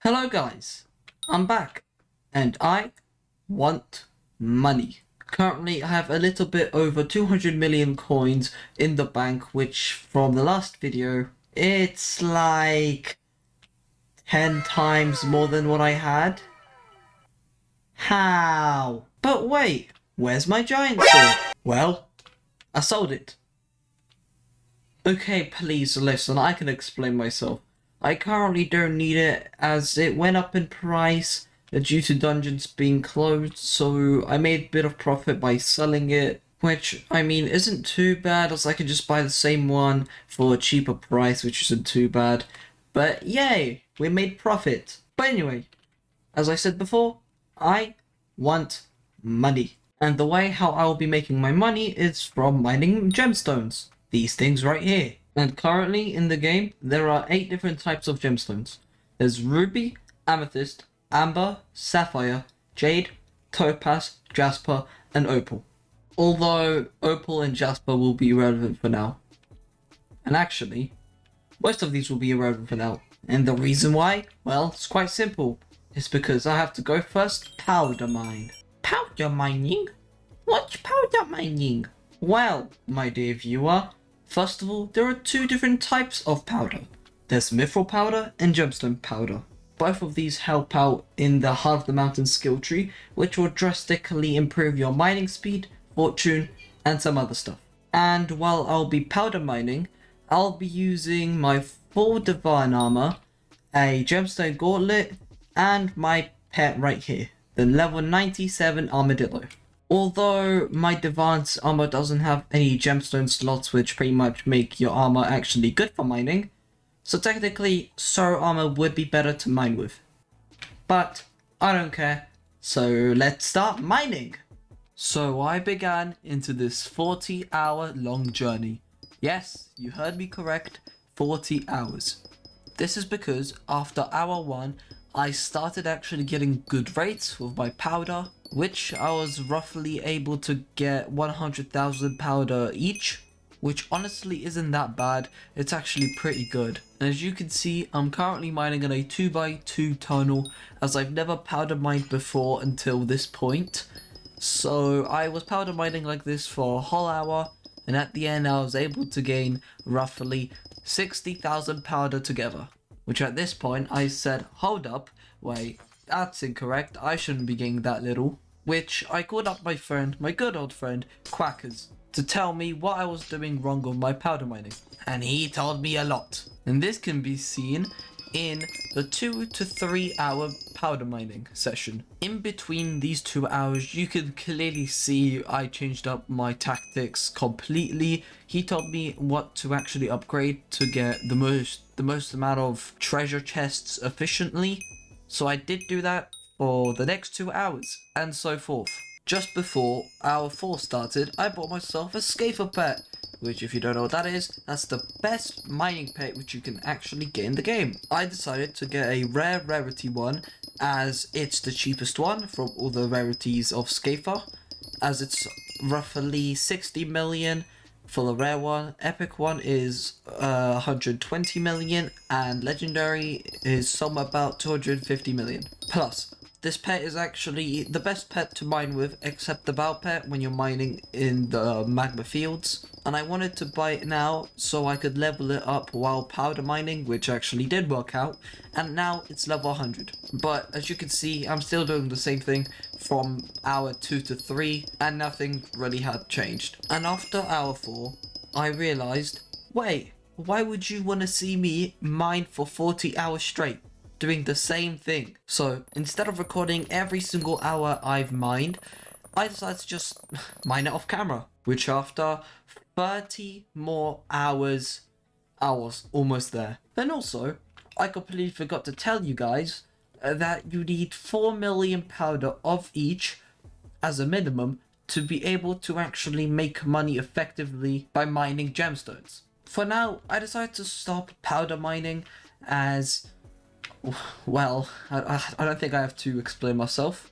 Hello guys, I'm back and I want money. Currently I have a little bit over 200 million coins in the bank, which from the last video, it's like 10 times more than what I had. How? But wait, where's my giant sword? Well, I sold it. Okay, please listen, I can explain myself. I currently don't need it as it went up in price due to dungeons being closed, so I made a bit of profit by selling it, which, I mean, isn't too bad as I can just buy the same one for a cheaper price, which isn't too bad. But yay, we made profit. But anyway, as I said before, I want money. And the way how I will be making my money is from mining gemstones. These things right here. And currently in the game, there are 8 different types of gemstones. There's ruby, amethyst, amber, sapphire, jade, topaz, jasper, and opal. Although opal and jasper will be irrelevant for now. And actually, most of these will be irrelevant for now. And the reason why? Well, it's quite simple. It's because I have to go first powder mine. Powder mining? What's powder mining? Well, my dear viewer, first of all, there are 2 different types of powder. There's mithril powder and gemstone powder. Both of these help out in the Heart of the Mountain skill tree, which will drastically improve your mining speed, fortune, and some other stuff. And while I'll be powder mining, I'll be using my full divine armor, a gemstone gauntlet, and my pet right here, the level 97 armadillo. Although my Divine's armor doesn't have any gemstone slots which pretty much make your armor actually good for mining, so technically Soul armor would be better to mine with. But I don't care, so let's start mining! So I began into this 40-hour long journey. Yes, you heard me correct, 40 hours. This is because after hour 1, I started actually getting good rates with my powder, which I was roughly able to get 100,000 powder each, which honestly isn't that bad. It's actually pretty good. And as you can see, I'm currently mining in a 2x2 tunnel, as I've never powder mined before until this point. So I was powder mining like this for a whole hour, and at the end I was able to gain roughly 60,000 powder together. Which at this point I said, hold up, wait, that's incorrect, I shouldn't be getting that little. Which I called up my friend, my good old friend, Quackers, to tell me what I was doing wrong with my powder mining. And he told me a lot. And this can be seen in the 2 to 3 hour powder mining session. In between these 2 hours, you can clearly see I changed up my tactics completely. He told me what to actually upgrade to get the most amount of treasure chests efficiently. So I did do that for the next 2 hours and so forth. Just before hour 4 started, I bought myself a Scafer pet, which if you don't know what that is, that's the best mining pet which you can actually get in the game. I decided to get a rare rarity one as it's the cheapest one from all the rarities of Scafer, as it's roughly 60 million for the rare one, epic one is 120 million, and legendary is somewhere about 250 million. Plus, this pet is actually the best pet to mine with, except the bow pet when you're mining in the magma fields. And I wanted to buy it now so I could level it up while powder mining, which actually did work out. And now it's level 100. But as you can see, I'm still doing the same thing from hour 2 to 3, and nothing really had changed. And after hour 4, I realized, wait, why would you want to see me mine for 40 hours straight? Doing the same thing. So instead of recording every single hour I've mined, I decided to just mine it off camera, which after 30 more hours, I was almost there. And also, I completely forgot to tell you guys that you need 4 million powder of each as a minimum to be able to actually make money effectively by mining gemstones. For now, I decided to stop powder mining as, well, I don't think I have to explain myself.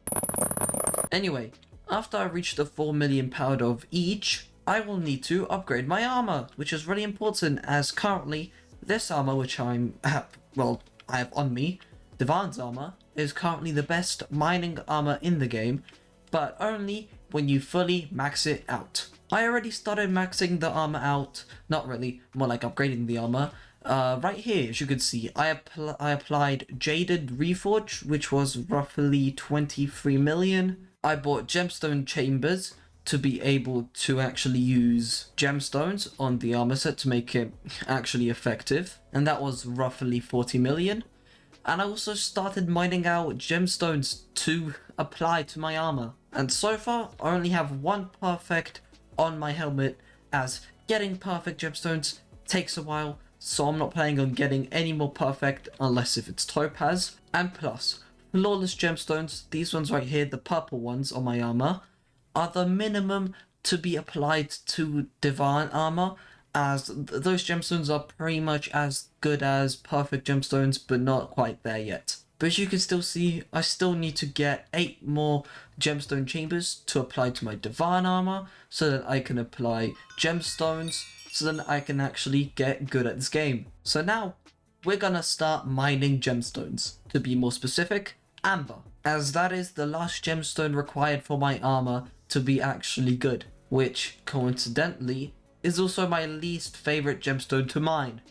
Anyway, after I reach the 4 million powder of each, I will need to upgrade my armor, which is really important as currently this armor which I have on me Divan's armor is currently the best mining armor in the game, but only when you fully max it out. I already started maxing the armor out, not really, more like upgrading the armor. Right here, as you can see, I applied Jaded Reforge, which was roughly 23 million. I bought gemstone chambers to be able to actually use gemstones on the armor set to make it actually effective, and that was roughly 40 million. And I also started mining out gemstones to apply to my armor. And so far, I only have one perfect on my helmet, as getting perfect gemstones takes a while, so I'm not planning on getting any more perfect unless if it's topaz. And plus, flawless gemstones, these ones right here, the purple ones on my armor, are the minimum to be applied to Divine armor, as those gemstones are pretty much as good as perfect gemstones, but not quite there yet. But as you can still see, I still need to get 8 more gemstone chambers to apply to my Divine armor, so that I can apply gemstones, so that I can actually get good at this game. So now, we're gonna start mining gemstones. To be more specific, amber, as that is the last gemstone required for my armor to be actually good, which, coincidentally, is also my least favorite gemstone to mine.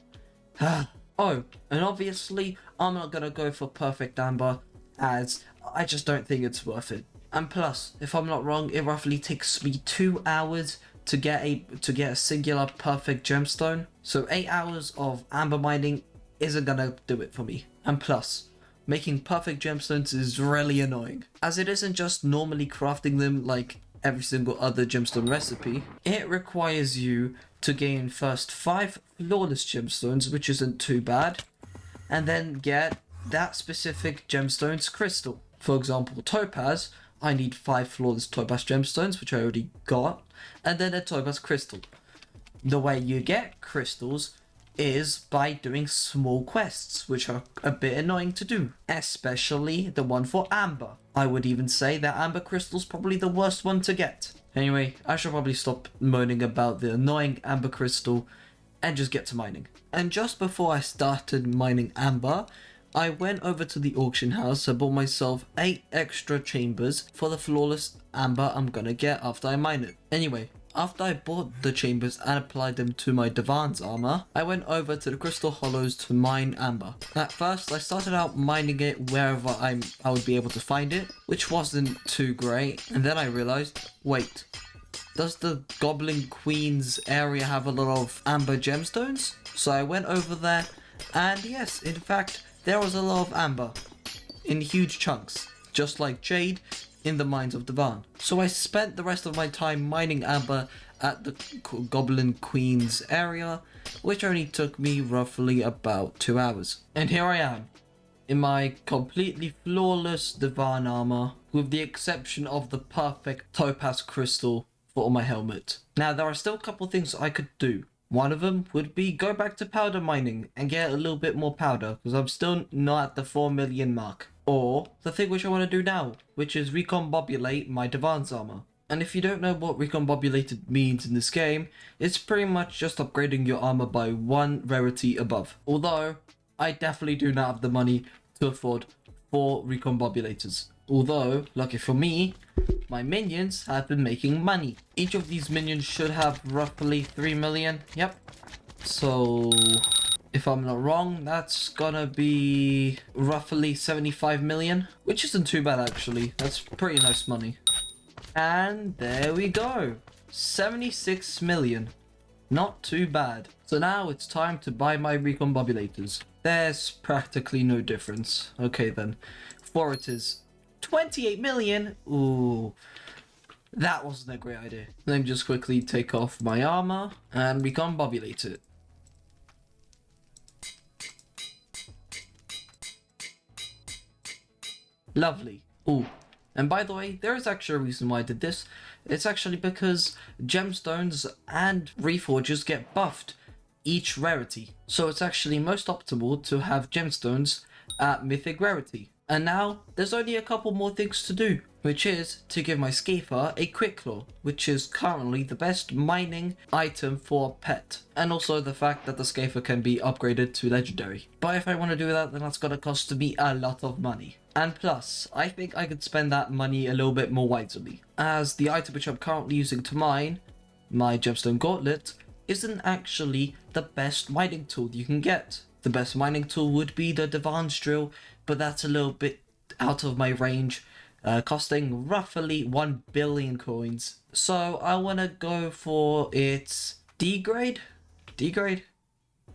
Oh, and obviously, I'm not gonna go for perfect amber, as I just don't think it's worth it. And plus, if I'm not wrong, it roughly takes me 2 hours to get a singular perfect gemstone. So 8 hours of amber mining isn't gonna do it for me. And plus, making perfect gemstones is really annoying, as it isn't just normally crafting them like every single other gemstone recipe. It requires you to gain first 5 flawless gemstones, which isn't too bad, and then get that specific gemstone's crystal. For example, topaz, I need 5 flawless topaz gemstones, which I already got, and then a topaz crystal. The way you get crystals is by doing small quests, which are a bit annoying to do, especially the one for amber. I would even say that amber crystal's probably the worst one to get. Anyway, I should probably stop moaning about the annoying amber crystal and just get to mining. And just before I started mining amber, I went over to the auction house and bought myself 8 extra chambers for the flawless amber I'm gonna get after I mine it. Anyway, after I bought the chambers and applied them to my Divan's armor, I went over to the crystal hollows to mine amber. At first, I started out mining it wherever I would be able to find it, which wasn't too great, and then I realized, wait, does the Goblin Queen's area have a lot of amber gemstones? So I went over there, and yes, in fact, there was a lot of amber, in huge chunks, just like jade in the mines of Divan. So I spent the rest of my time mining amber at the Goblin Queen's area, which only took me roughly about 2 hours. And here I am, in my completely flawless Divan armor, with the exception of the perfect topaz crystal for my helmet. Now, there are still a couple things I could do. One of them would be go back to powder mining and get a little bit more powder, because I'm still not at the 4 million mark. Or the thing which I want to do now, which is recombobulate my Divan's armor. And if you don't know what recombobulated means in this game, it's pretty much just upgrading your armor by 1 rarity above. Although, I definitely do not have the money to afford 4 recombobulators. Although, lucky for me, my minions have been making money. Each of these minions should have roughly 3 million. Yep. So, if I'm not wrong, that's gonna be roughly 75 million, which isn't too bad actually. That's pretty nice money. And there we go. 76 million. Not too bad. So now it's time to buy my recombobulators. There's practically no difference. Okay then. For it is 28 million. Ooh. That wasn't a great idea. Let me just quickly take off my armor and recombobulate it. Lovely. Ooh. And by the way, there is actually a reason why I did this. It's actually because gemstones and reforges get buffed each rarity. So it's actually most optimal to have gemstones at mythic rarity. And now, there's only a couple more things to do. which is to give my Scafer a Quick Claw, which is currently the best mining item for a pet. And also the fact that the Scafer can be upgraded to Legendary. But if I want to do that, then that's going to cost me a lot of money. And plus, I think I could spend that money a little bit more wisely, as the item which I'm currently using to mine, my Gemstone Gauntlet, isn't actually the best mining tool you can get. The best mining tool would be the Divan's Drill, but that's a little bit out of my range. Costing roughly 1 billion coins. So I want to go for its degrade,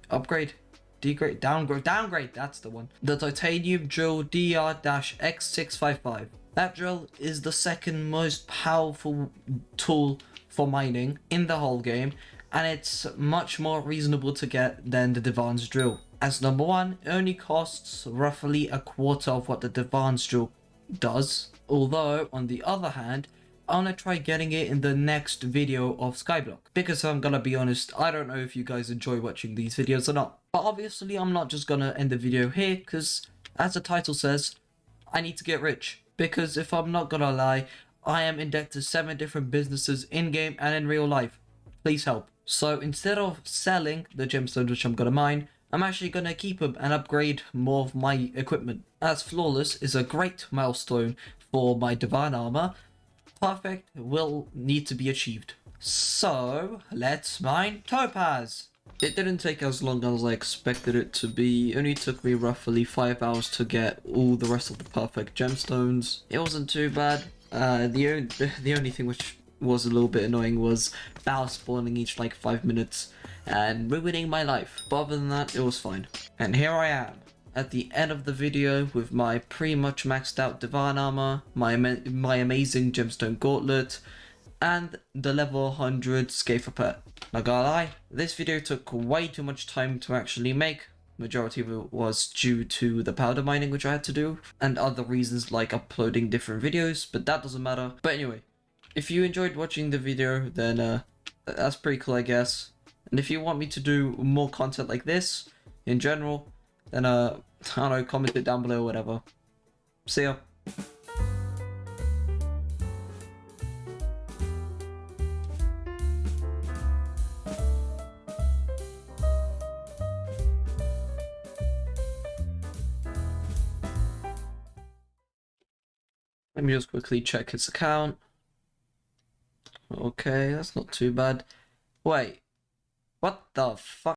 upgrade, degrade, downgrade, that's the one. The Titanium Drill DR-X655. That drill is the second most powerful tool for mining in the whole game, and it's much more reasonable to get than the Divan's Drill. As number one, it only costs roughly a quarter of what the Divan's Drill does. Although, on the other hand, I want to try getting it in the next video of Skyblock. Because I'm gonna be honest, I don't know if you guys enjoy watching these videos or not. But obviously, I'm not just gonna end the video here, because as the title says, I need to get rich. Because if I'm not gonna lie, I am in debt to 7 different businesses in-game and in real life. Please help. So instead of selling the gemstones which I'm gonna mine, I'm actually gonna keep them and upgrade more of my equipment. As Flawless is a great milestone for my Divine Armor, perfect will need to be achieved. So let's mine Topaz! It didn't take as long as I expected it to be. It only took me roughly 5 hours to get all the rest of the perfect gemstones. It wasn't too bad. The only thing which was a little bit annoying was bow spawning each like 5 minutes and ruining my life. But other than that, it was fine. And here I am at the end of the video with my pretty much maxed out Divine Armor, my amazing Gemstone Gauntlet, and the level 100 Scafer Pet. Not gonna lie, this video took way too much time to actually make. Majority of it was due to the powder mining which I had to do, and other reasons like uploading different videos, but that doesn't matter. But anyway, if you enjoyed watching the video, then that's pretty cool, I guess. And if you want me to do more content like this in general, then I don't know, comment it down below or whatever. See ya. Let me just quickly check his account. Okay, that's not too bad. Wait, what the fuck?